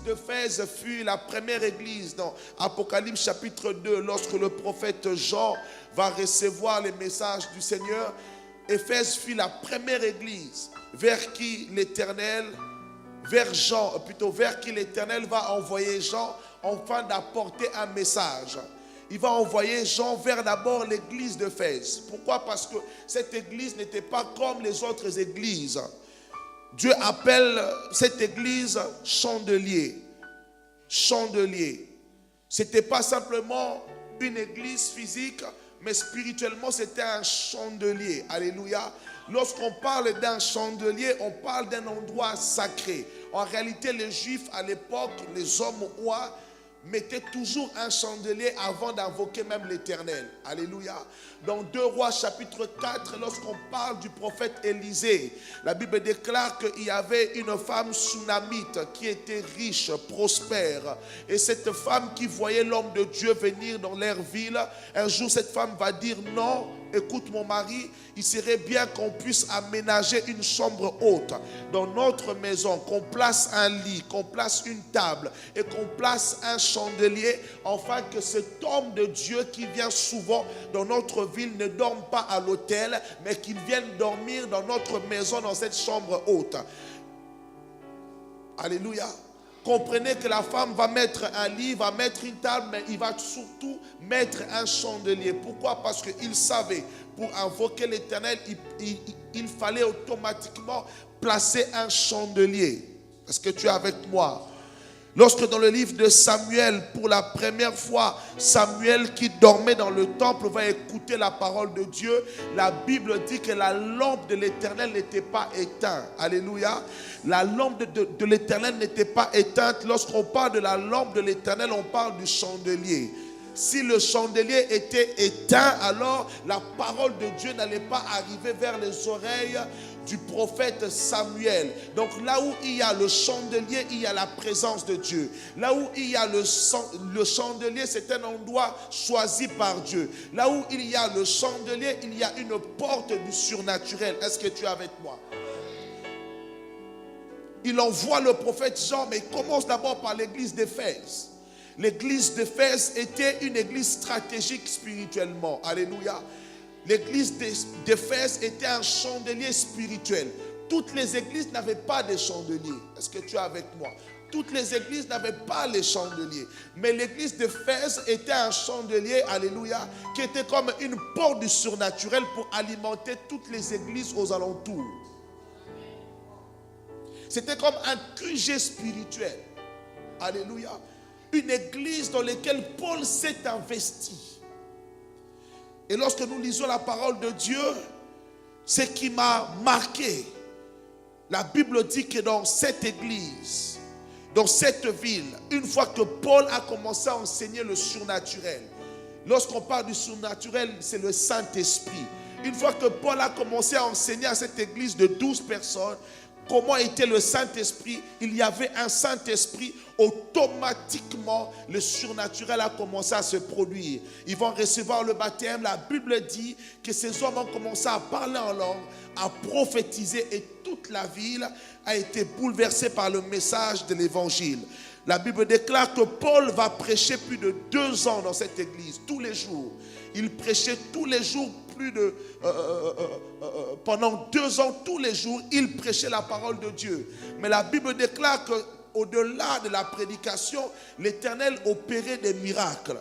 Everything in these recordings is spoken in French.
Éphèse fut la première église dans Apocalypse chapitre 2, lorsque le prophète Jean va recevoir les messages du Seigneur. Éphèse fut la première église vers qui l'Éternel, vers qui l'Éternel va envoyer Jean afin d'apporter un message. Il va envoyer Jean vers d'abord l'église d'Éphèse. Pourquoi? Parce que cette église n'était pas comme les autres églises. Dieu appelle cette église chandelier. Chandelier. Ce n'était pas simplement une église physique, mais spirituellement c'était un chandelier. Alléluia. Lorsqu'on parle d'un chandelier, on parle d'un endroit sacré. En réalité, les Juifs à l'époque, les hommes rois, mettaient toujours un chandelier avant d'invoquer même l'Éternel. Alléluia. Dans 2 Rois chapitre 4, lorsqu'on parle du prophète Élisée, la Bible déclare qu'il y avait une femme sunamite qui était riche, prospère. Et cette femme qui voyait l'homme de Dieu venir dans leur ville, un jour cette femme va dire: non, écoute mon mari, il serait bien qu'on puisse aménager une chambre haute dans notre maison, qu'on place un lit, qu'on place une table et qu'on place un chandelier, afin que cet homme de Dieu qui vient souvent dans notre ville ne dorme pas à l'hôtel, mais qu'il vienne dormir dans notre maison, dans cette chambre haute. Alléluia. Comprenez que la femme va mettre un lit, va mettre une table, mais il va surtout mettre un chandelier. Pourquoi? Parce qu'il savait, pour invoquer l'Éternel, il fallait automatiquement placer un chandelier. Est-ce que tu es avec moi? Lorsque dans le livre de Samuel, pour la première fois, Samuel qui dormait dans le temple va écouter la parole de Dieu, la Bible dit que la lampe de l'Éternel n'était pas éteinte. Alléluia. La lampe de l'Éternel n'était pas éteinte. Lorsqu'on parle de la lampe de l'Éternel, on parle du chandelier. Si le chandelier était éteint, alors la parole de Dieu n'allait pas arriver vers les oreilles du prophète Samuel. Donc là où il y a le chandelier, il y a la présence de Dieu. Là où il y a le chandelier, c'est un endroit choisi par Dieu. Là où il y a le chandelier, il y a une porte du surnaturel. Est-ce que tu es avec moi? Il envoie le prophète Jean, mais il commence d'abord par l'église d'Éphèse. L'église d'Éphèse était une église stratégique spirituellement. Alléluia. L'église d'Éphèse était un chandelier spirituel. Toutes les églises n'avaient pas de chandeliers. Est-ce que tu es avec moi? Toutes les églises n'avaient pas les chandeliers. Mais l'église d'Éphèse était un chandelier, alléluia, qui était comme une porte du surnaturel pour alimenter toutes les églises aux alentours. C'était comme un QG spirituel. Alléluia. Une église dans laquelle Paul s'est investi. Et lorsque nous lisons la parole de Dieu, ce qui m'a marqué, la Bible dit que dans cette église, dans cette ville, une fois que Paul a commencé à enseigner le surnaturel, lorsqu'on parle du surnaturel, c'est le Saint-Esprit. Une fois que Paul a commencé à enseigner à cette église de 12 personnes, comment était le Saint-Esprit? Il y avait un Saint-Esprit. Automatiquement, le surnaturel a commencé à se produire. Ils vont recevoir le baptême. La Bible dit que ces hommes ont commencé à parler en langue, à prophétiser, et toute la ville a été bouleversée par le message de l'évangile. La Bible déclare que Paul va prêcher plus de 2 ans dans cette église, tous les jours. Il prêchait tous les jours, pendant 2 ans, tous les jours, il prêchait la parole de Dieu. Mais la Bible déclare qu'au-delà de la prédication, l'Éternel opérait des miracles.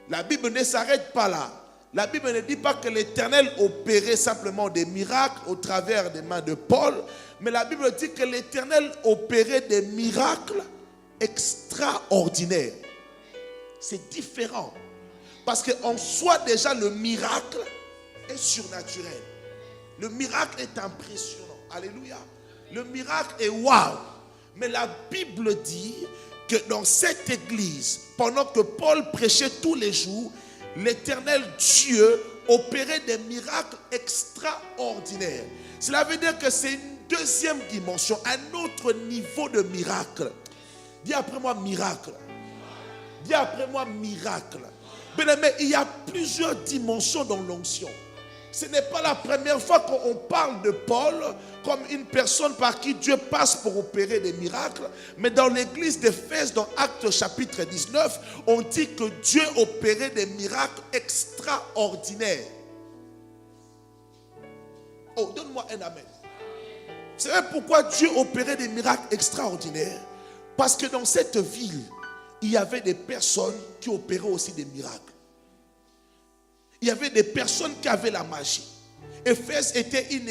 La Bible ne s'arrête pas là. La Bible ne dit pas que l'Éternel opérait simplement des miracles au travers des mains de Paul, mais la Bible dit que l'Éternel opérait des miracles extraordinaires. C'est différent. Parce qu'en soi déjà le miracle est surnaturel. Le miracle est impressionnant. Alléluia. Le miracle est waouh. Mais la Bible dit que dans cette église, pendant que Paul prêchait tous les jours, l'Éternel Dieu opérer des miracles extraordinaires. Cela veut dire que c'est une deuxième dimension, un autre niveau de miracle. Dis après moi miracle. Dis après moi miracle. Bien-aimé, il y a plusieurs dimensions dans l'onction. Ce n'est pas la première fois qu'on parle de Paul comme une personne par qui Dieu passe pour opérer des miracles. Mais dans l'église d'Éphèse, dans Actes chapitre 19, on dit que Dieu opérait des miracles extraordinaires. Oh, donne-moi un amen. Vous savez pourquoi Dieu opérait des miracles extraordinaires? Parce que dans cette ville, il y avait des personnes qui opéraient aussi des miracles. Il y avait des personnes qui avaient la magie. Éphèse était une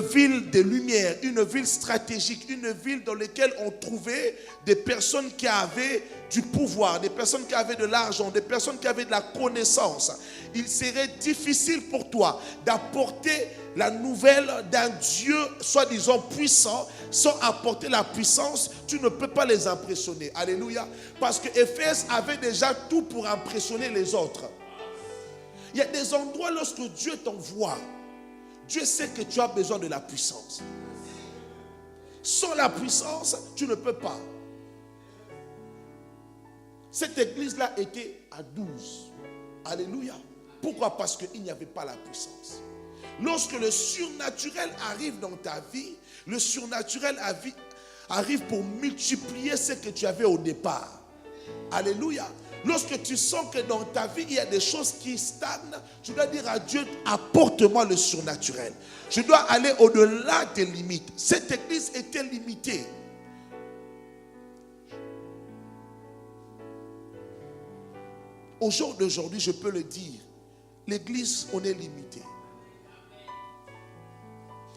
ville de lumière, une ville stratégique, une ville dans laquelle on trouvait des personnes qui avaient du pouvoir, des personnes qui avaient de l'argent, des personnes qui avaient de la connaissance. Il serait difficile pour toi d'apporter la nouvelle d'un Dieu soi-disant puissant sans apporter la puissance. Tu ne peux pas les impressionner. Alléluia. Parce que Éphèse avait déjà tout pour impressionner les autres. Il y a des endroits lorsque Dieu t'envoie, Dieu sait que tu as besoin de la puissance. Sans la puissance, tu ne peux pas. Cette église-là était à 12. Alléluia. Pourquoi? Parce qu'il n'y avait pas la puissance. Lorsque le surnaturel arrive dans ta vie, le surnaturel arrive pour multiplier ce que tu avais au départ. Alléluia. Lorsque tu sens que dans ta vie, il y a des choses qui stagnent, tu dois dire à Dieu, apporte-moi le surnaturel. Je dois aller au-delà des limites. Cette église était limitée. Au jour d'aujourd'hui, je peux le dire, l'église, on est limité.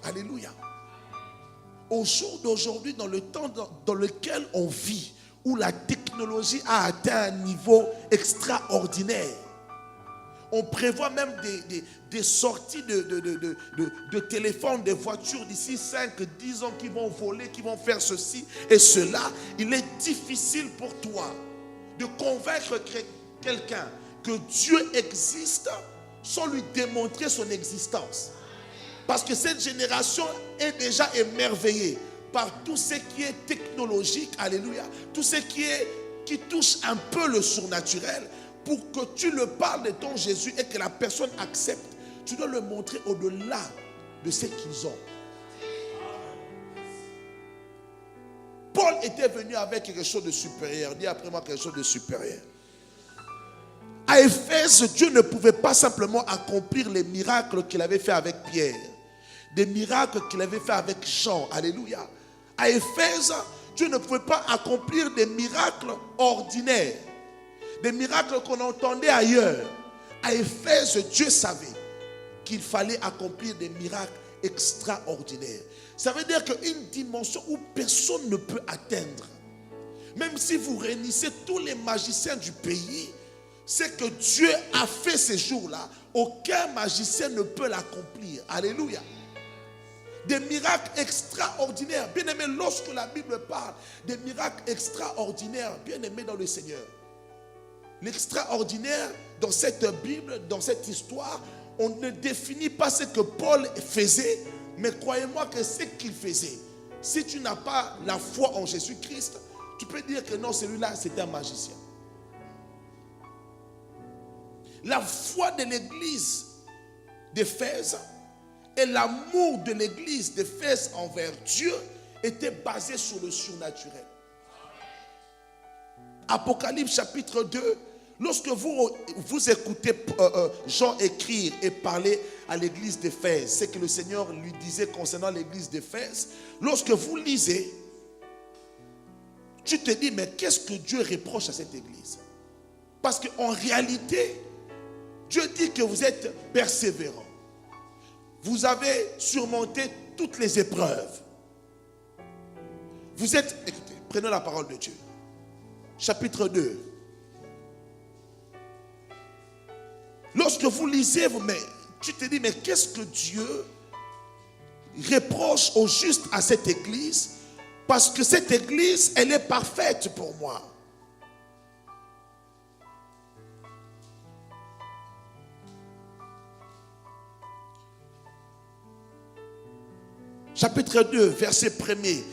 Alléluia. Au jour d'aujourd'hui, dans le temps dans lequel on vit, où la technologie a atteint un niveau extraordinaire. On prévoit même des sorties de téléphones, de voitures d'ici 5-10 ans qui vont voler, qui vont faire ceci et cela. Il est difficile pour toi de convaincre quelqu'un que Dieu existe sans lui démontrer son existence. Parce que cette génération est déjà émerveillée par tout ce qui est technologique, alléluia, tout ce qui touche un peu le surnaturel. Pour que tu le parles de ton Jésus et que la personne accepte, tu dois le montrer au-delà de ce qu'ils ont. Paul était venu avec quelque chose de supérieur. Dis après moi quelque chose de supérieur. À Éphèse, Dieu ne pouvait pas simplement accomplir les miracles qu'il avait fait avec Pierre, des miracles qu'il avait fait avec Jean, alléluia. À Éphèse, Dieu ne pouvait pas accomplir des miracles ordinaires, des miracles qu'on entendait ailleurs. À Éphèse, Dieu savait qu'il fallait accomplir des miracles extraordinaires. Ça veut dire qu'une dimension où personne ne peut atteindre, même si vous réunissez tous les magiciens du pays, c'est que Dieu a fait ces jours-là, aucun magicien ne peut l'accomplir. Alléluia. Des miracles extraordinaires. Bien aimé, lorsque la Bible parle des miracles extraordinaires, bien aimé dans le Seigneur, l'extraordinaire dans cette Bible, dans cette histoire, on ne définit pas ce que Paul faisait, mais croyez-moi que ce qu'il faisait, si tu n'as pas la foi en Jésus-Christ, tu peux dire que non, celui-là, c'est un magicien. La foi de l'église d'Éphèse et l'amour de l'église d'Éphèse envers Dieu était basé sur le surnaturel. Apocalypse chapitre 2, lorsque vous écoutez Jean écrire et parler à l'église d'Éphèse, c'est que le Seigneur lui disait concernant l'église d'Éphèse, lorsque vous lisez, tu te dis, mais qu'est-ce que Dieu reproche à cette église? Parce qu'en réalité, Dieu dit que vous êtes persévérants. Vous avez surmonté toutes les épreuves. Vous êtes, écoutez, prenez la parole de Dieu. Chapitre 2. Lorsque vous lisez, tu te dis, mais qu'est-ce que Dieu reproche au juste à cette église? Parce que cette église, elle est parfaite pour moi. chapitre 2, verset 1er.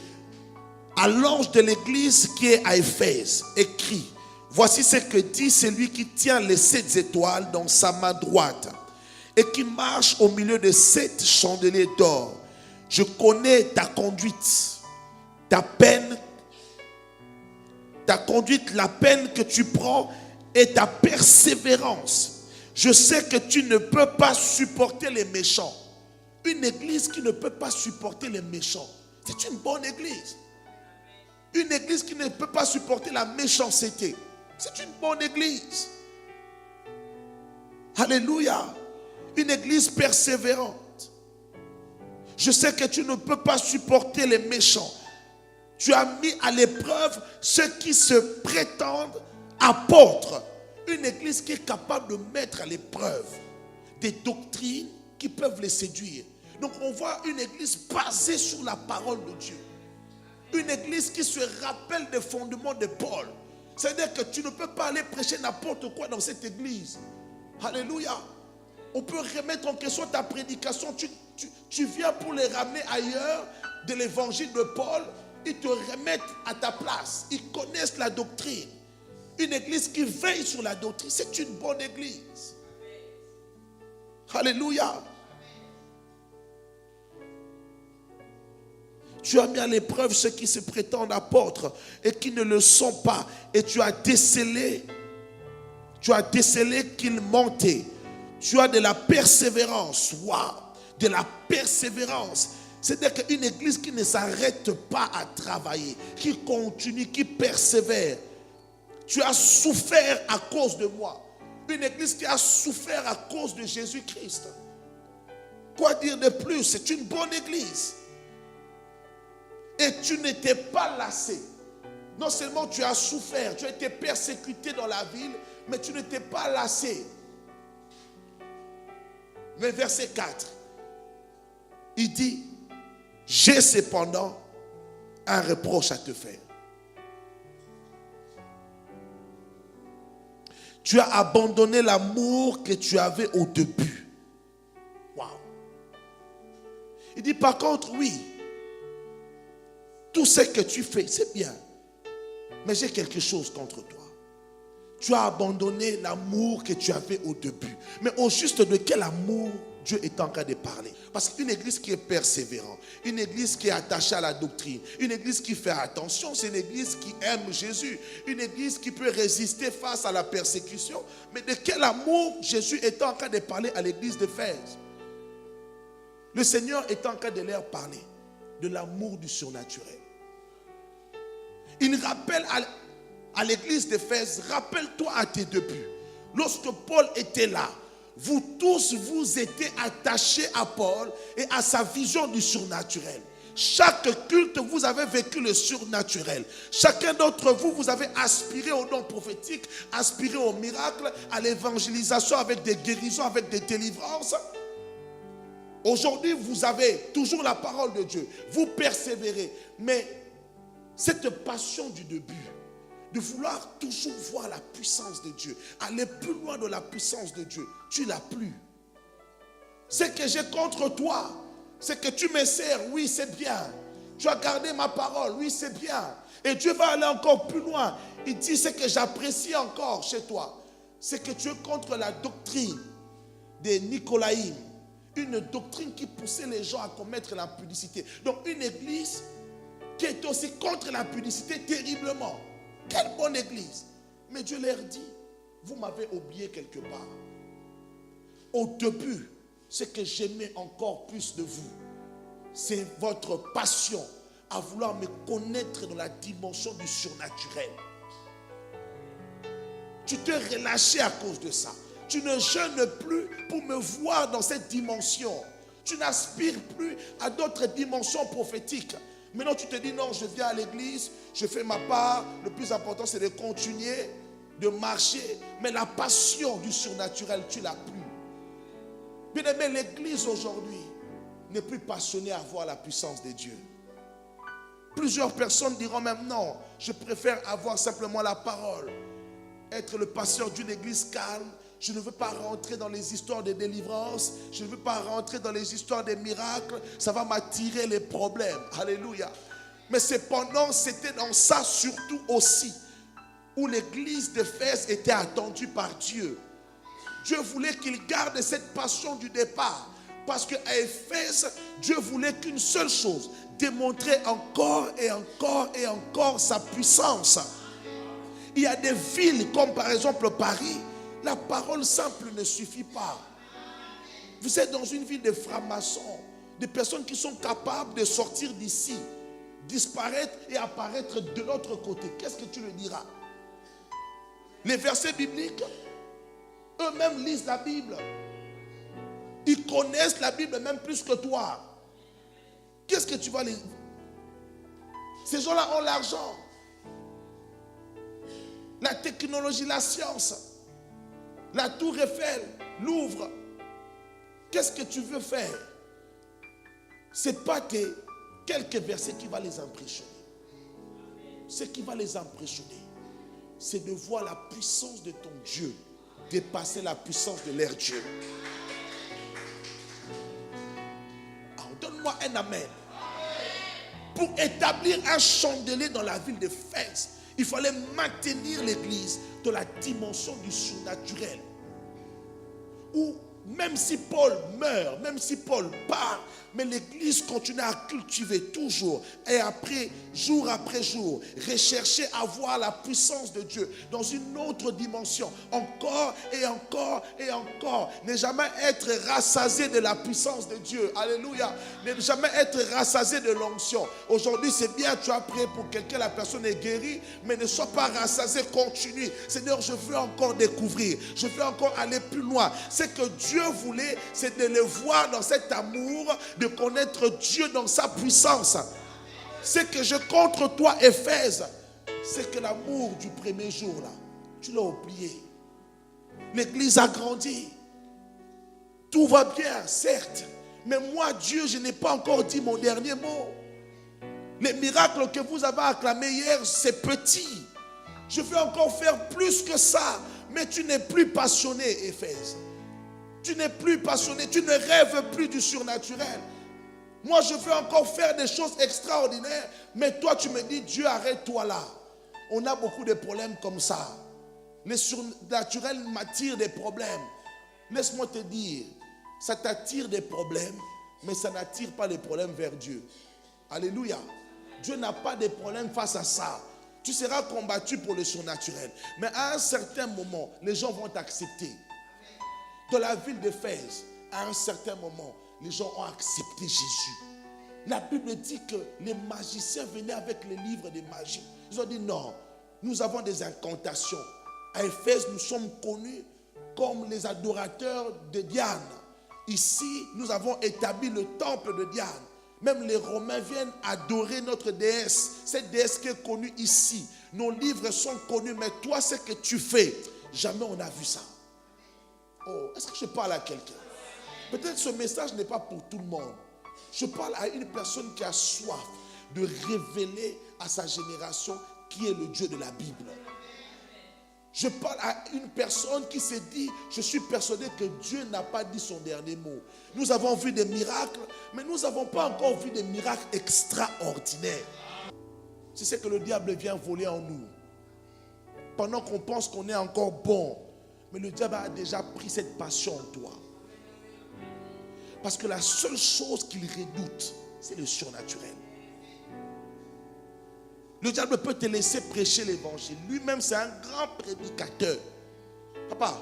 À l'ange de l'église qui est à Éphèse, écrit: voici ce que dit celui qui tient les 7 étoiles dans sa main droite et qui marche au milieu de 7 chandeliers d'or. Je connais ta conduite, ta peine, la peine que tu prends et ta persévérance. Je sais que tu ne peux pas supporter les méchants. Une église qui ne peut pas supporter les méchants, c'est une bonne église. Une église qui ne peut pas supporter la méchanceté, c'est une bonne église. Alléluia. Une église persévérante. Je sais que tu ne peux pas supporter les méchants. Tu as mis à l'épreuve ceux qui se prétendent apôtres. Une église qui est capable de mettre à l'épreuve des doctrines qui peuvent les séduire. Donc on voit une église basée sur la parole de Dieu. Une église qui se rappelle des fondements de Paul. C'est-à-dire que tu ne peux pas aller prêcher n'importe quoi dans cette église. Alléluia. On peut remettre en question ta prédication. Tu viens pour les ramener ailleurs de l'évangile de Paul. Ils te remettent à ta place. Ils connaissent la doctrine. Une église qui veille sur la doctrine, c'est une bonne église. Alléluia. Tu as mis à l'épreuve ceux qui se prétendent apôtres et qui ne le sont pas. Et tu as décelé qu'ils mentaient. Tu as de la persévérance. Waouh, de la persévérance. C'est-à-dire qu'une église qui ne s'arrête pas à travailler, qui continue, qui persévère. Tu as souffert à cause de moi. Une église qui a souffert à cause de Jésus-Christ. Quoi dire de plus? C'est une bonne église. Et tu n'étais pas lassé. Non seulement tu as souffert, tu as été persécuté dans la ville, mais tu n'étais pas lassé. Mais verset 4, il dit: j'ai cependant un reproche à te faire. Tu as abandonné l'amour que tu avais au début. Waouh. Il dit par contre, oui, tout ce que tu fais, c'est bien. Mais j'ai quelque chose contre toi. Tu as abandonné l'amour que tu avais au début. Mais au juste de quel amour Dieu est en train de parler? Parce qu'une église qui est persévérante, une église qui est attachée à la doctrine, une église qui fait attention, c'est une église qui aime Jésus. Une église qui peut résister face à la persécution. Mais de quel amour Jésus est en train de parler à l'église d'Éphèse? Le Seigneur est en train de leur parler de l'amour du surnaturel. Il rappelle à l'église d'Éphèse: rappelle-toi à tes débuts. Lorsque Paul était là, vous tous vous étiez attachés à Paul et à sa vision du surnaturel. Chaque culte, vous avez vécu le surnaturel. Chacun d'entre vous, vous avez aspiré au don prophétique, aspiré au miracle, à l'évangélisation avec des guérisons, avec des délivrances. Aujourd'hui, vous avez toujours la parole de Dieu. Vous persévérez. Mais cette passion du début, de vouloir toujours voir la puissance de Dieu, aller plus loin de la puissance de Dieu, tu l'as plus. Ce que j'ai contre toi, c'est que tu me sers, oui c'est bien. Tu as gardé ma parole, oui c'est bien. Et Dieu va aller encore plus loin. Il dit: ce que j'apprécie encore chez toi, c'est que tu es contre la doctrine des Nicolaïmes. Une doctrine qui poussait les gens à commettre l'impudicité. Donc une église qui est aussi contre l'impudicité terriblement. Quelle bonne église. Mais Dieu leur dit: vous m'avez oublié quelque part. Au début, ce que j'aimais encore plus de vous, c'est votre passion à vouloir me connaître dans la dimension du surnaturel. Tu te relâché à cause de ça. Tu ne jeûnes plus pour me voir dans cette dimension. Tu n'aspires plus à d'autres dimensions prophétiques. Maintenant, tu te dis: non, je viens à l'église, je fais ma part. Le plus important, c'est de continuer, de marcher. Mais la passion du surnaturel, tu l'as plus. Bien aimé, l'église aujourd'hui n'est plus passionnée à voir la puissance de Dieu. Plusieurs personnes diront même: non, je préfère avoir simplement la parole. Être le pasteur d'une église calme. Je ne veux pas rentrer dans les histoires de délivrance. Je ne veux pas rentrer dans les histoires des miracles. Ça va m'attirer les problèmes. Alléluia. Mais cependant, c'était dans ça surtout aussi où l'église d'Éphèse était attendue par Dieu. Dieu voulait qu'il garde cette passion du départ. Parce qu'à Éphèse, Dieu voulait qu'une seule chose, démontrer encore et encore et encore sa puissance. Il y a des villes comme par exemple Paris, la parole simple ne suffit pas. Vous êtes dans une ville de francs-maçons, des personnes qui sont capables de sortir d'ici, disparaître et apparaître de l'autre côté. Qu'est-ce que tu le diras? Les versets bibliques, eux-mêmes lisent la Bible. Ils connaissent la Bible même plus que toi. Qu'est-ce que tu vas les... Ces gens-là ont l'argent, la technologie, la science, la tour Eiffel, Louvre. Qu'est-ce que tu veux faire? Ce n'est pas quelques versets qui vont les impressionner. Ce qui va les impressionner, c'est de voir la puissance de ton Dieu dépasser la puissance de leur Dieu. Alors, donne-moi un amen. Pour établir un chandelier dans la ville d'Éphèse, il fallait maintenir l'église dans la dimension du surnaturel. Où même si Paul meurt, même si Paul part, mais l'église continue à cultiver toujours et après, jour après jour, rechercher à voir la puissance de Dieu dans une autre dimension, encore et encore et encore. Ne jamais être rassasié de la puissance de Dieu. Alléluia. Ne jamais être rassasié de l'onction. Aujourd'hui, c'est bien, tu as prié pour quelqu'un, la personne est guérie, mais ne sois pas rassasié, continue. Seigneur, je veux encore découvrir, je veux encore aller plus loin. C'est que Dieu voulait, c'est de le voir dans cet amour, de connaître Dieu dans sa puissance. C'est que je contre toi, Éphèse, c'est que l'amour du premier jour là, tu l'as oublié. L'église a grandi, tout va bien, certes, mais moi, Dieu, je n'ai pas encore dit mon dernier mot. Les miracles que vous avez acclamés hier, c'est petit. Je veux encore faire plus que ça, mais tu n'es plus passionné, Éphèse. Tu n'es plus passionné, tu ne rêves plus du surnaturel. Moi, je veux encore faire des choses extraordinaires, mais toi, tu me dis, Dieu, arrête-toi là. On a beaucoup de problèmes comme ça. Le surnaturel m'attire des problèmes. Laisse-moi te dire, ça t'attire des problèmes, mais ça n'attire pas les problèmes vers Dieu. Alléluia. Dieu n'a pas de problème face à ça. Tu seras combattu pour le surnaturel. Mais à un certain moment, les gens vont t'accepter. Dans la ville d'Éphèse, à un certain moment, les gens ont accepté Jésus. La Bible dit que les magiciens venaient avec les livres de magie. Ils ont dit non, nous avons des incantations. À Éphèse, nous sommes connus comme les adorateurs de Diane. Ici, nous avons établi le temple de Diane. Même les Romains viennent adorer notre déesse. Cette déesse qui est connue ici. Nos livres sont connus, mais toi, ce que tu fais, jamais on a vu ça. Oh, est-ce que je parle à quelqu'un? Peut-être ce message n'est pas pour tout le monde. Je parle à une personne qui a soif de révéler à sa génération qui est le Dieu de la Bible. Je parle à une personne qui s'est dit, je suis persuadé que Dieu n'a pas dit son dernier mot. Nous avons vu des miracles, mais nous n'avons pas encore vu des miracles extraordinaires. C'est ce que le diable vient voler en nous. Pendant qu'on pense qu'on est encore bon, mais le diable a déjà pris cette passion en toi. Parce que la seule chose qu'il redoute, c'est le surnaturel. Le diable peut te laisser prêcher l'évangile. Lui-même, c'est un grand prédicateur. Papa,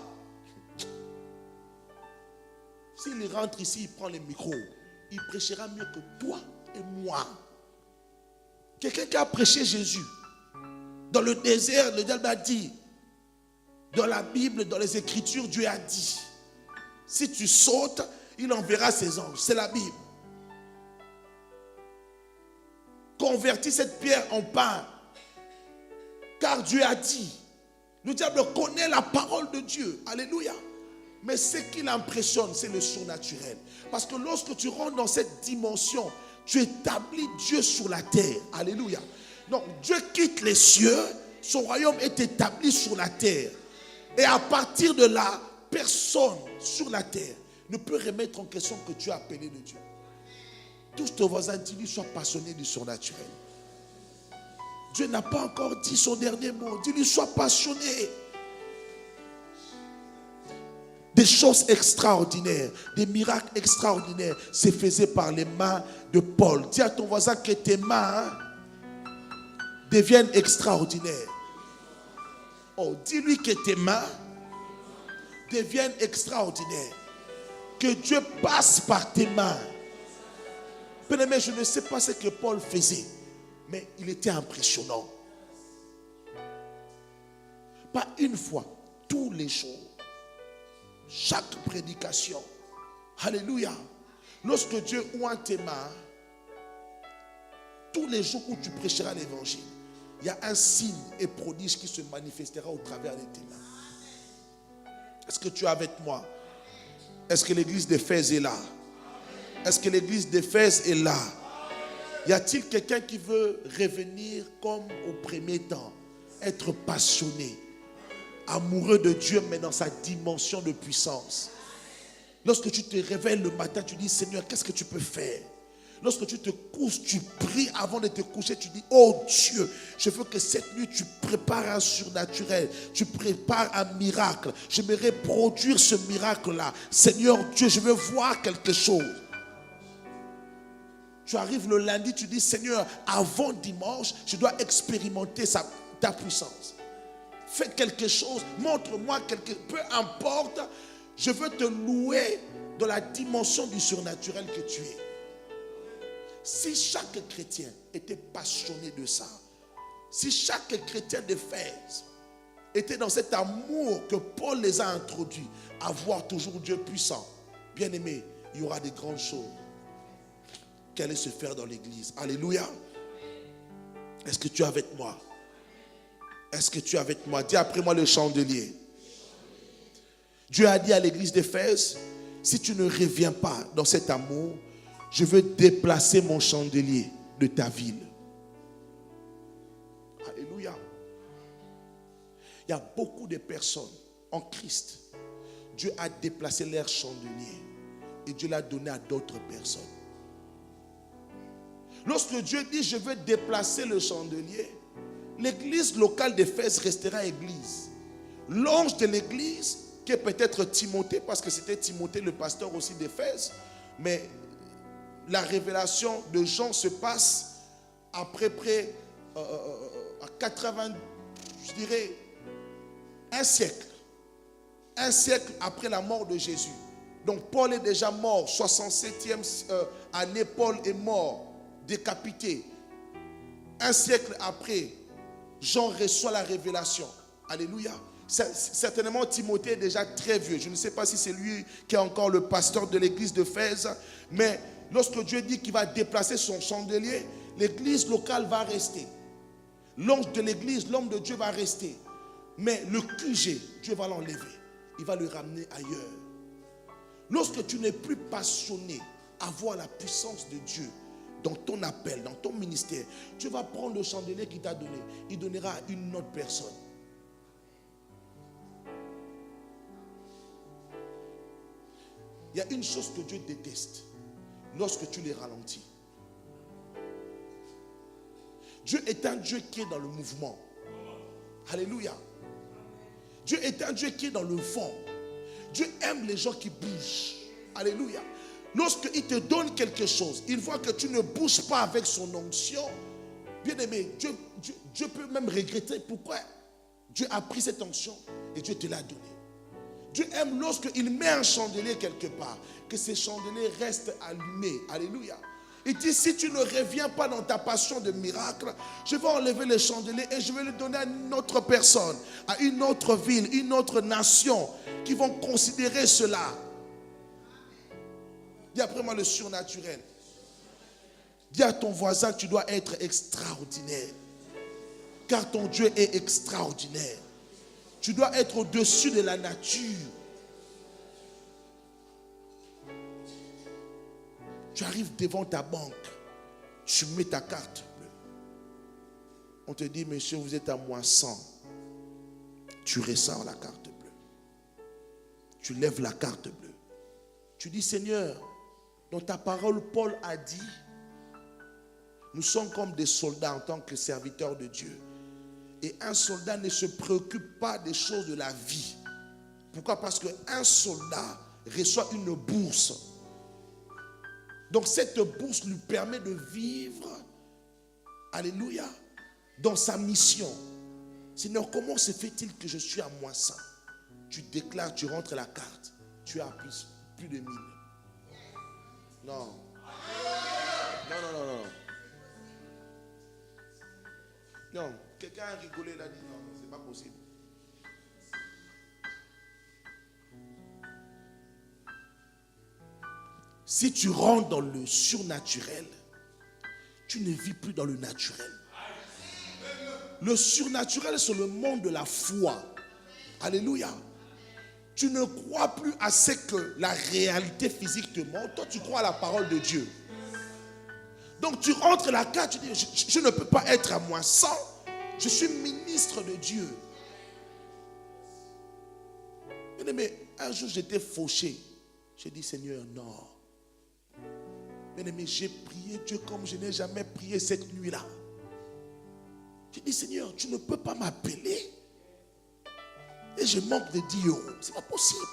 s'il rentre ici, il prend le micro, il prêchera mieux que toi et moi. Quelqu'un qui a prêché Jésus. Dans le désert, le diable a dit, dans la Bible, dans les Écritures, Dieu a dit, si tu sautes, il enverra ses anges. C'est la Bible. Convertis cette pierre en pain. Car Dieu a dit. Le diable connaît la parole de Dieu. Alléluia. Mais ce qui l'impressionne, c'est le surnaturel. Parce que lorsque tu rentres dans cette dimension, tu établis Dieu sur la terre. Alléluia. Donc Dieu quitte les cieux, son royaume est établi sur la terre. Et à partir de là, personne sur la terre ne peut remettre en question que tu as appelé de Dieu. Touche ton voisin, dis-lui, sois passionné du surnaturel. Dieu n'a pas encore dit son dernier mot. Dis-lui, sois passionné. Des choses extraordinaires, des miracles extraordinaires se faisaient par les mains de Paul. Dis à ton voisin que tes mains deviennent extraordinaires. Oh, dis-lui que tes mains deviennent extraordinaires. Que Dieu passe par tes mains. Bien-aimé, je ne sais pas ce que Paul faisait, mais il était impressionnant. Pas une fois, tous les jours. Chaque prédication. Alléluia. Lorsque Dieu oint tes mains, tous les jours où tu prêcheras l'évangile, il y a un signe et prodige qui se manifestera au travers de tes mains. Est-ce que tu es avec moi? Est-ce que l'église d'Éphèse est là? Est-ce que l'église d'Éphèse est là? Y a-t-il quelqu'un qui veut revenir comme au premier temps? Être passionné, amoureux de Dieu, mais dans sa dimension de puissance. Lorsque tu te réveilles le matin, tu dis, Seigneur, qu'est-ce que tu peux faire? Lorsque tu te couches, tu pries avant de te coucher, tu dis, oh Dieu, je veux que cette nuit, tu prépares un surnaturel, tu prépares un miracle. J'aimerais produire ce miracle-là. Seigneur Dieu, je veux voir quelque chose. Tu arrives le lundi, tu dis, Seigneur, avant dimanche, je dois expérimenter ta puissance. Fais quelque chose, montre-moi peu importe, je veux te louer dans la dimension du surnaturel que tu es. Si chaque chrétien était passionné de ça, si chaque chrétien d'Éphèse était dans cet amour que Paul les a introduits, à voir toujours Dieu puissant, bien aimé, il y aura des grandes choses qui allaient se faire dans l'église. Alléluia. Est-ce que tu es avec moi? Est-ce que tu es avec moi? Dis après moi le chandelier. Dieu a dit à l'église d'Éphèse, si tu ne reviens pas dans cet amour, je veux déplacer mon chandelier de ta ville. Alléluia. Il y a beaucoup de personnes en Christ. Dieu a déplacé leur chandelier et Dieu l'a donné à d'autres personnes. Lorsque Dieu dit je veux déplacer le chandelier, l'église locale d'Éphèse restera église. L'ange de l'église, qui est peut-être Timothée, parce que c'était Timothée le pasteur aussi d'Éphèse, mais la révélation de Jean se passe après près à 80, je dirais, un siècle. Un siècle après la mort de Jésus. Donc Paul est déjà mort, 67e année, Paul est mort, décapité. Un siècle après, Jean reçoit la révélation. Alléluia. Certainement Timothée est déjà très vieux. Je ne sais pas si c'est lui qui est encore le pasteur de l'église d'Éphèse, mais lorsque Dieu dit qu'il va déplacer son chandelier, l'église locale va rester. L'ange de l'église, l'homme de Dieu va rester. Mais le QG, Dieu va l'enlever. Il va le ramener ailleurs. Lorsque tu n'es plus passionné à voir la puissance de Dieu dans ton appel, dans ton ministère, tu vas prendre le chandelier qu'il t'a donné. Il donnera à une autre personne. Il y a une chose que Dieu déteste lorsque tu les ralentis. Dieu est un Dieu qui est dans le mouvement. Alléluia. Dieu est un Dieu qui est dans le vent. Dieu aime les gens qui bougent. Alléluia. Lorsqu'il te donne quelque chose, il voit que tu ne bouges pas avec son onction. Bien aimé, Dieu peut même regretter pourquoi Dieu a pris cette onction et Dieu te l'a donné. Dieu aime lorsqu'il met un chandelier quelque part, que ce chandelier reste allumé. Alléluia. Il dit, si tu ne reviens pas dans ta passion de miracle, je vais enlever le chandelier et je vais le donner à une autre personne, à une autre ville, une autre nation, qui vont considérer cela. Dis après moi le surnaturel. Dis à ton voisin, tu dois être extraordinaire. Car ton Dieu est extraordinaire. Tu dois être au-dessus de la nature. Tu arrives devant ta banque, tu mets ta carte bleue. On te dit, monsieur, vous êtes à moins 100. Tu ressors la carte bleue. tu lèves la carte bleue. Tu dis, Seigneur, dans ta parole, Paul a dit, nous sommes comme des soldats en tant que serviteurs de Dieu. Et un soldat ne se préoccupe pas des choses de la vie. Pourquoi? Parce qu'un soldat reçoit une bourse. Donc cette bourse lui permet de vivre, alléluia, dans sa mission. Seigneur, comment se fait-il que je suis à moins 100? Tu déclares, tu rentres la carte. Tu as plus de 1000. Non. Non, non, non, non. Non, quelqu'un a rigolé, il a dit non, c'est pas possible. Si tu rentres dans le surnaturel, tu ne vis plus dans le naturel. Le surnaturel, c'est le monde de la foi. Alléluia. Tu ne crois plus à ce que la réalité physique te montre. Toi, tu crois à la parole de Dieu. Donc, tu rentres la carte, tu dis, je ne peux pas être à moins 100. Je suis ministre de Dieu. Mais un jour, j'étais fauché. J'ai dit, Seigneur, non. Bien-aimé, j'ai prié Dieu comme je n'ai jamais prié cette nuit-là. J'ai dit, Seigneur, tu ne peux pas m'appeler et je manque de 10 euros. C'est pas possible.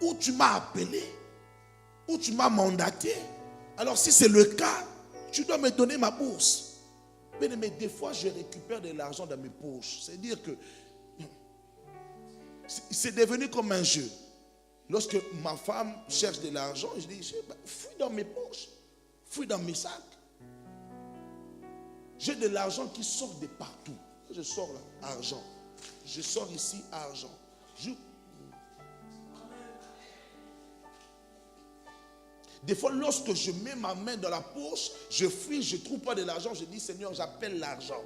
Ou tu m'as appelé, ou tu m'as mandaté. Alors si c'est le cas, tu dois me donner ma bourse. Bien-aimé, des fois, je récupère de l'argent dans mes poches. C'est-à-dire que c'est devenu comme un jeu. Lorsque ma femme cherche de l'argent, je dis, fouille dans mes poches, fouille dans mes sacs. J'ai de l'argent qui sort de partout. Je sors là, argent. Je sors ici, argent. Des fois, lorsque je mets ma main dans la poche, je fouille, je ne trouve pas de l'argent, je dis, Seigneur, j'appelle l'argent.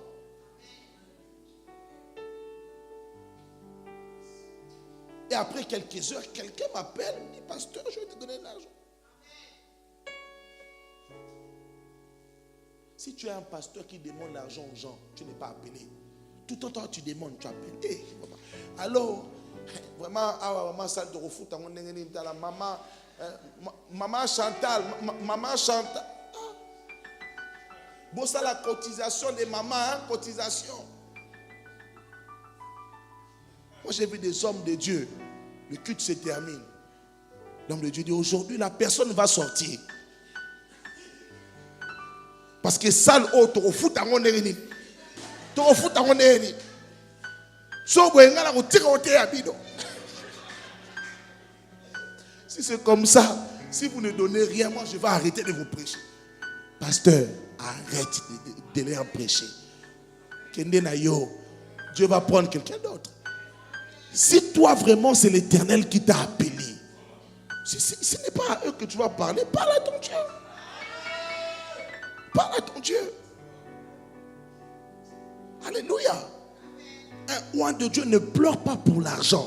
Et après quelques heures, quelqu'un m'appelle, me dit, pasteur, je vais te donner de l'argent. Si tu es un pasteur qui demande l'argent aux gens, tu n'es pas appelé. Tout le temps, tu demandes, tu appelles. Hey, alors, vraiment, maman salle de refou, maman Chantal, maman Chantal. Bon, ça la cotisation des mamans, hein, cotisation. Moi, j'ai vu des hommes de Dieu. Le culte se termine. L'homme de Dieu dit, aujourd'hui, la personne va sortir. Parce que salle autre, au foot à mon ennemi. Au foot à mon ennemi. Si c'est comme ça, si vous ne donnez rien, moi, je vais arrêter de vous prêcher. Pasteur, arrête de leur prêcher. Dieu va prendre quelqu'un d'autre. Si toi vraiment c'est l'Éternel qui t'a appelé, ce n'est pas à eux que tu vas parler, parle à ton Dieu. Parle à ton Dieu. Alléluia. Un roi de Dieu ne pleure pas pour l'argent.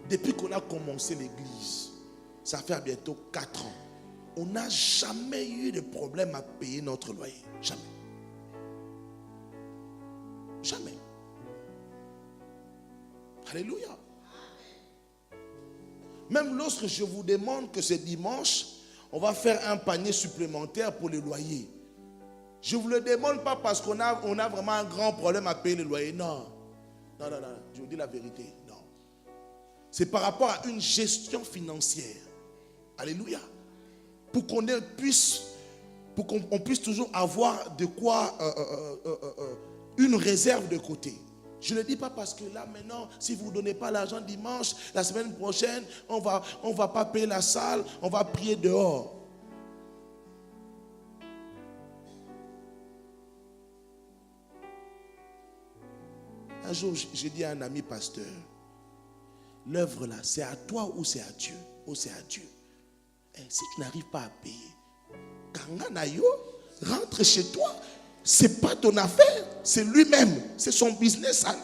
Depuis qu'on a commencé l'église, ça fait bientôt 4 ans, on n'a jamais eu de problème à payer notre loyer. Jamais. Jamais. Alléluia. Même lorsque je vous demande que ce dimanche, on va faire un panier supplémentaire pour le loyer. Je ne vous le demande pas parce qu'on a vraiment un grand problème à payer le loyer. Non. Non, non, non. Je vous dis la vérité. Non. C'est par rapport à une gestion financière. Alléluia. Pour qu'on puisse toujours avoir de quoi une réserve de côté. Je ne dis pas parce que là maintenant, si vous ne donnez pas l'argent dimanche, la semaine prochaine, on va pas payer la salle, on va prier dehors. Un jour, j'ai dit à un ami pasteur, l'œuvre là, c'est à toi ou c'est à Dieu? Ou c'est à Dieu. Et si tu n'arrives pas à payer, Kanganayo, rentre chez toi. C'est pas ton affaire, c'est lui-même, c'est son business à lui.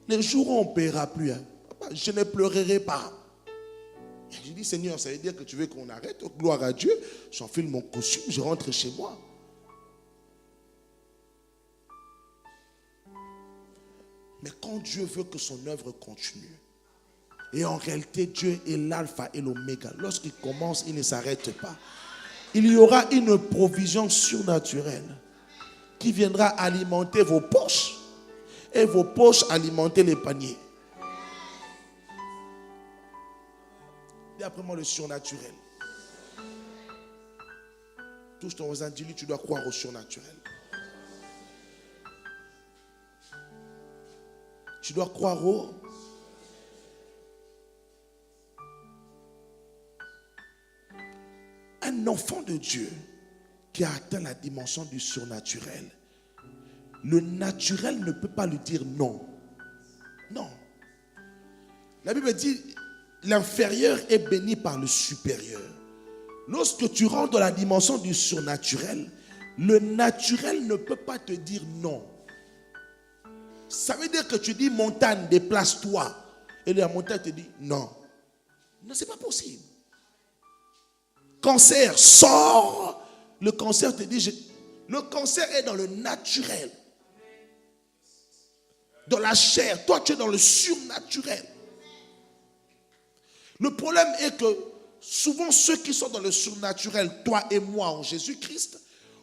Les jours où on ne paiera plus, hein, papa, je ne pleurerai pas. J'ai dit, Seigneur, ça veut dire que tu veux qu'on arrête? Oh, gloire à Dieu, j'enfile mon costume, je rentre chez moi. Mais quand Dieu veut que son œuvre continue, et en réalité Dieu est l'alpha et l'oméga, lorsqu'il commence, il ne s'arrête pas. Il y aura une provision surnaturelle qui viendra alimenter vos poches et vos poches alimenter les paniers. Dis après moi le surnaturel. Touche ton voisin, dis-lui, tu dois croire au surnaturel. Tu dois croire au... Un enfant de Dieu qui a atteint la dimension du surnaturel, le naturel ne peut pas lui dire non. Non. La Bible dit, l'inférieur est béni par le supérieur. Lorsque tu rentres dans la dimension du surnaturel, le naturel ne peut pas te dire non. Ça veut dire que tu dis montagne, déplace-toi. Et la montagne te dit non. Non, c'est pas possible. Cancer, sors. Le cancer te dit, le cancer est dans le naturel. Dans la chair. Toi, tu es dans le surnaturel. Le problème est que souvent ceux qui sont dans le surnaturel, toi et moi en Jésus-Christ,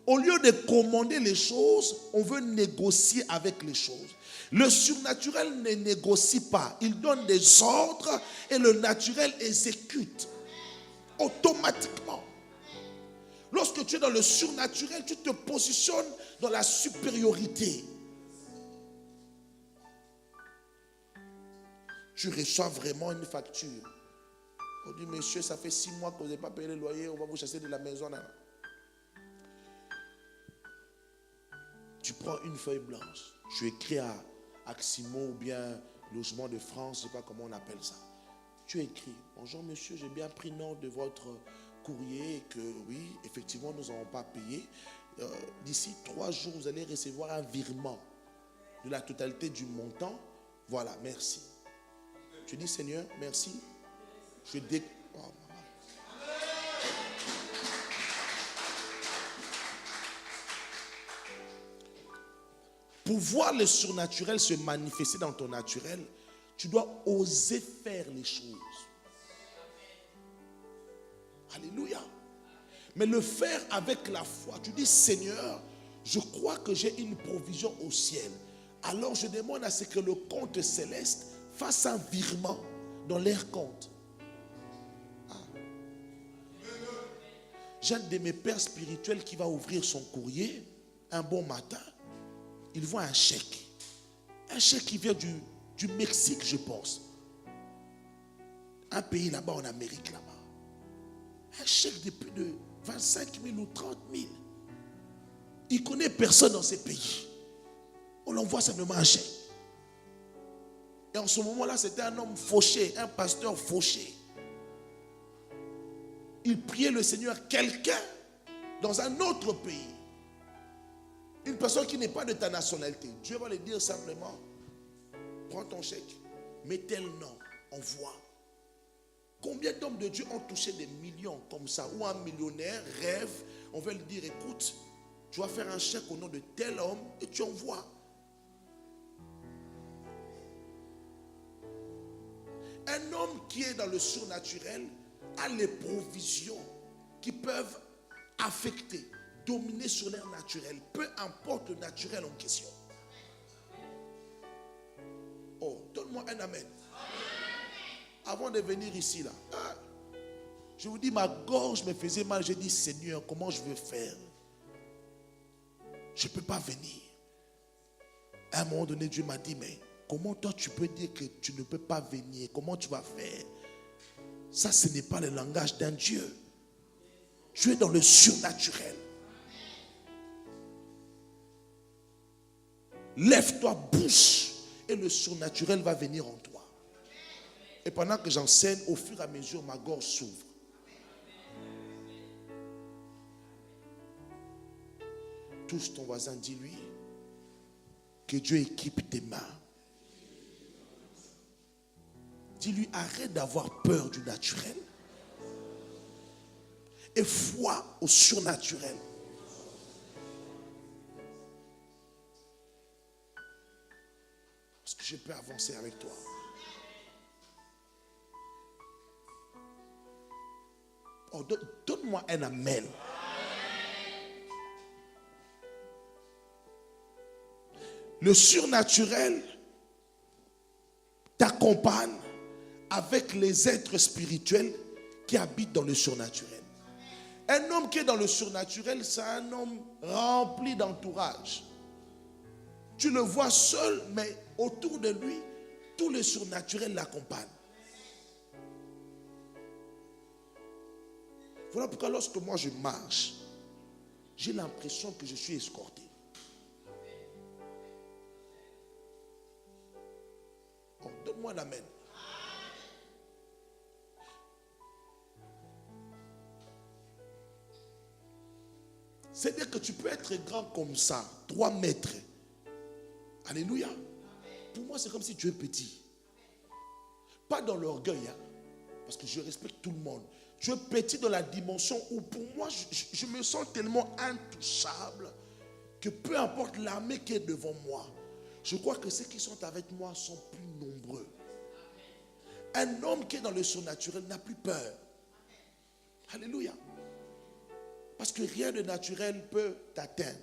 au lieu de commander les choses, on veut négocier avec les choses. Le surnaturel ne négocie pas. Il donne des ordres et le naturel exécute automatiquement. Lorsque tu es dans le surnaturel, tu te positionnes dans la supériorité. Tu reçois vraiment une facture. On dit, monsieur, ça fait 6 mois que vous n'avez pas payé le loyer, on va vous chasser de la maison. Là. Tu prends une feuille blanche, tu écris à Aximo ou bien Logement de France, je ne sais pas comment on appelle ça. Tu écris, bonjour monsieur, j'ai bien pris note de votre courrier et que oui, effectivement, nous n'avons pas payé. D'ici 3 jours, vous allez recevoir un virement de la totalité du montant. Voilà, merci. Tu dis, Seigneur, merci. Pour voir le surnaturel se manifester dans ton naturel, tu dois oser faire les choses. Alléluia. Mais le faire avec la foi. Tu dis, Seigneur, je crois que j'ai une provision au ciel. Alors je demande à ce que le compte céleste fasse un virement dans leur compte. J'ai un de mes pères spirituels qui va ouvrir son courrier un bon matin. Il voit un chèque. Un chèque qui vient du Mexique, je pense. Un pays là-bas en Amérique là-bas. Un chèque de plus de 25 000 ou 30 000. Il ne connaît personne dans ces pays. On l'envoie simplement un chèque. Et en ce moment-là, c'était un homme fauché, un pasteur fauché. Il priait le Seigneur, quelqu'un dans un autre pays. Une personne qui n'est pas de ta nationalité. Dieu va lui dire simplement, prends ton chèque, mets tel nom, envoie. Combien d'hommes de Dieu ont touché des millions comme ça, ou un millionnaire rêve, on va lui dire, écoute, tu vas faire un chèque au nom de tel homme et tu envoies. Un homme qui est dans le surnaturel a les provisions qui peuvent affecter, dominer sur l'air naturel, peu importe le naturel en question. Oh, donne-moi un amen. Avant de venir ici, là, je vous dis, ma gorge me faisait mal. J'ai dit, Seigneur, comment je veux faire? Je ne peux pas venir. À un moment donné, Dieu m'a dit, mais comment toi tu peux dire que tu ne peux pas venir? Comment tu vas faire? Ça, ce n'est pas le langage d'un Dieu. Tu es dans le surnaturel. Lève-toi, bouge, et le surnaturel va venir en toi. Et pendant que j'enseigne, au fur et à mesure, ma gorge s'ouvre. Touche ton voisin, dis-lui que Dieu équipe tes mains. Dis-lui, arrête d'avoir peur du naturel et foi au surnaturel. Parce que je peux avancer avec toi. Oh, donne-moi un amen. Le surnaturel t'accompagne avec les êtres spirituels qui habitent dans le surnaturel. Un homme qui est dans le surnaturel, c'est un homme rempli d'entourage. Tu le vois seul, mais autour de lui, tout le surnaturel l'accompagne. Voilà pourquoi lorsque moi je marche, j'ai l'impression que je suis escorté. Oh, donne-moi l'amen. C'est-à-dire que tu peux être grand comme ça, 3 mètres. Alléluia. Pour moi, c'est comme si tu es petit. Pas dans l'orgueil, hein, parce que je respecte tout le monde. Tu es petit dans la dimension où pour moi, je me sens tellement intouchable que peu importe l'armée qui est devant moi, je crois que ceux qui sont avec moi sont plus nombreux. Un homme qui est dans le surnaturel n'a plus peur. Alléluia. Parce que rien de naturel peut t'atteindre.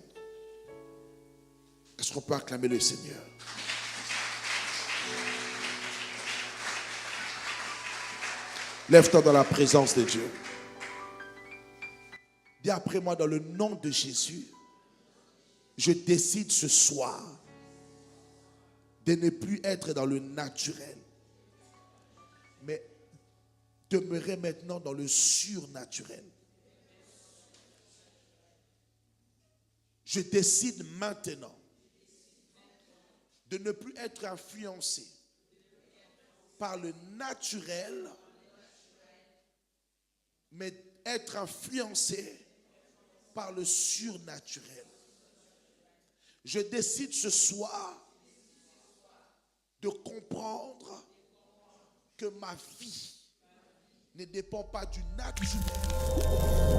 Est-ce qu'on peut acclamer le Seigneur? Lève-toi dans la présence de Dieu. Dis après moi, dans le nom de Jésus, je décide ce soir de ne plus être dans le naturel, mais demeurer maintenant dans le surnaturel. Je décide maintenant de ne plus être influencé par le naturel, mais être influencé par le surnaturel. Je décide ce soir de comprendre que ma vie ne dépend pas du naturel,